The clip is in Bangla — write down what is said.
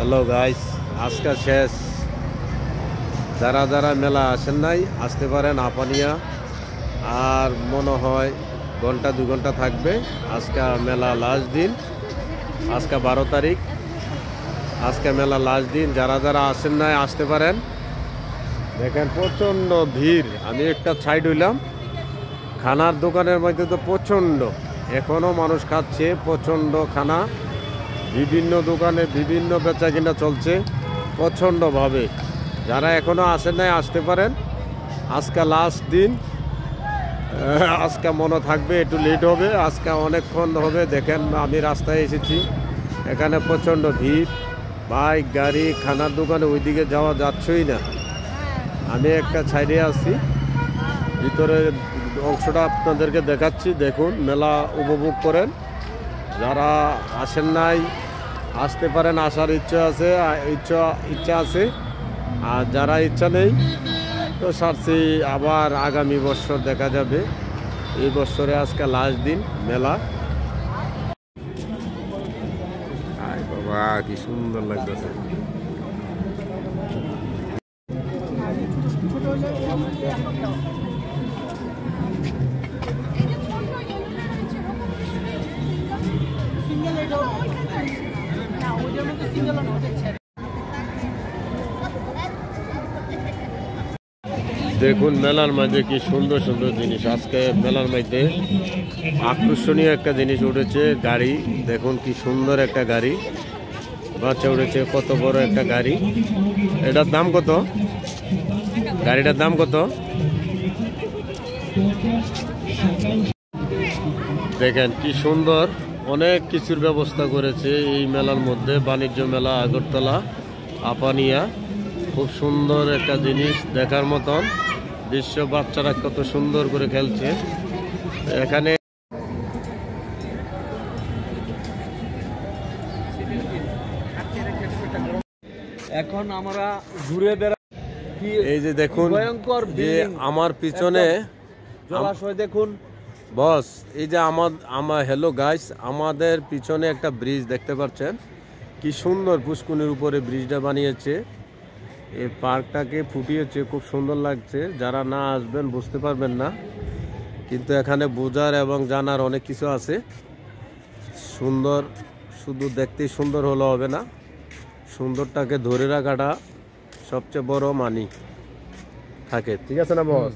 হ্যালো গাইস, আজকে শেষ। যারা যারা মেলা আসেন নাই আসতে পারেন আপানিয়া। আর মনে হয় ঘন্টা 2 ঘন্টা থাকবে। আজকে মেলা লাস্ট দিন, আজকে 12 তারিখ। আজকে মেলা লাস্ট দিন, যারা যারা আসেন নাই আসতে পারেন। দেখেন প্রচণ্ড ভিড়। আমি একটা সাইড হইলাম, খানার দোকানের মধ্যে তো প্রচণ্ড, এখনও মানুষ খাচ্ছে প্রচণ্ড খানা। বিভিন্ন দোকানে বিভিন্ন বেচা কিনা চলছে প্রচণ্ডভাবে। যারা এখনও আসেন নাই আসতে পারেন। আজকে লাস্ট দিন, আজকে মনে থাকবে একটু লেট হবে, আজকে অনেকক্ষণ হবে। দেখেন আমি রাস্তায় এসেছি, এখানে প্রচণ্ড ভিড়, বাইক গাড়ি, খানার দোকানে ওইদিকে যাওয়া যাচ্ছই না। আমি একটা সাইডে আছি, ভিতরের অংশটা আপনাদেরকে দেখাচ্ছি। দেখুন, মেলা উপভোগ করেন। যারা আসেন নাই আসতে পারেন, আসার ইচ্ছা আছে। আর যারা ইচ্ছা নেই তো সারছি, আবার আগামী বছর দেখা যাবে। এই বছরে আজকে লাস্ট দিন মেলা। আয় বাবা, কি সুন্দর লাগতেছে। দেখুন মেলার মধ্যে কি সুন্দর সুন্দর জিনিস। আজকে মেলার মধ্যে আকর্ষণীয় একটা জিনিস উঠেছে, গাড়ি। দেখুন কি সুন্দর একটা গাড়ি, বাচ্চা উঠেছে, কত বড় একটা গাড়ি। এটার দাম কত? গাড়িটার দাম কত? দেখেন কি সুন্দর, অনেক কিছুর ব্যবস্থা করেছে এই মেলার মধ্যে। বাণিজ্য মেলা আগরতলা আপানিয়া, খুব সুন্দর একটা জিনিস, দেখার মতন দৃশ্য। বাচ্চারা কত সুন্দর করে খেলছে এখানে। এখন আমরা ঘুরে বেড়া, এই যে দেখুন, ভয়ঙ্কর যে আমার পিছনে জলাশয় দেখুন বস। এই যে আমার হ্যালো গাইস, আমাদের পিছনে একটা ব্রিজ দেখতে পাচ্ছেন, কি সুন্দর পুষ্কুনির উপরে ব্রিজটা বানিয়েছে। এই পার্কটাকে ফুটিয়েছে, খুব সুন্দর লাগছে। যারা না আসবেন বুঝতে পারবেন না, কিন্তু এখানে বোঝার এবং জানার অনেক কিছু আছে। সুন্দর, শুধু দেখতেই সুন্দর হলে হবে না, সুন্দরটাকে ধরে রাখাটা সবচেয়ে বড় মানি থাকে। ঠিক আছে না বস?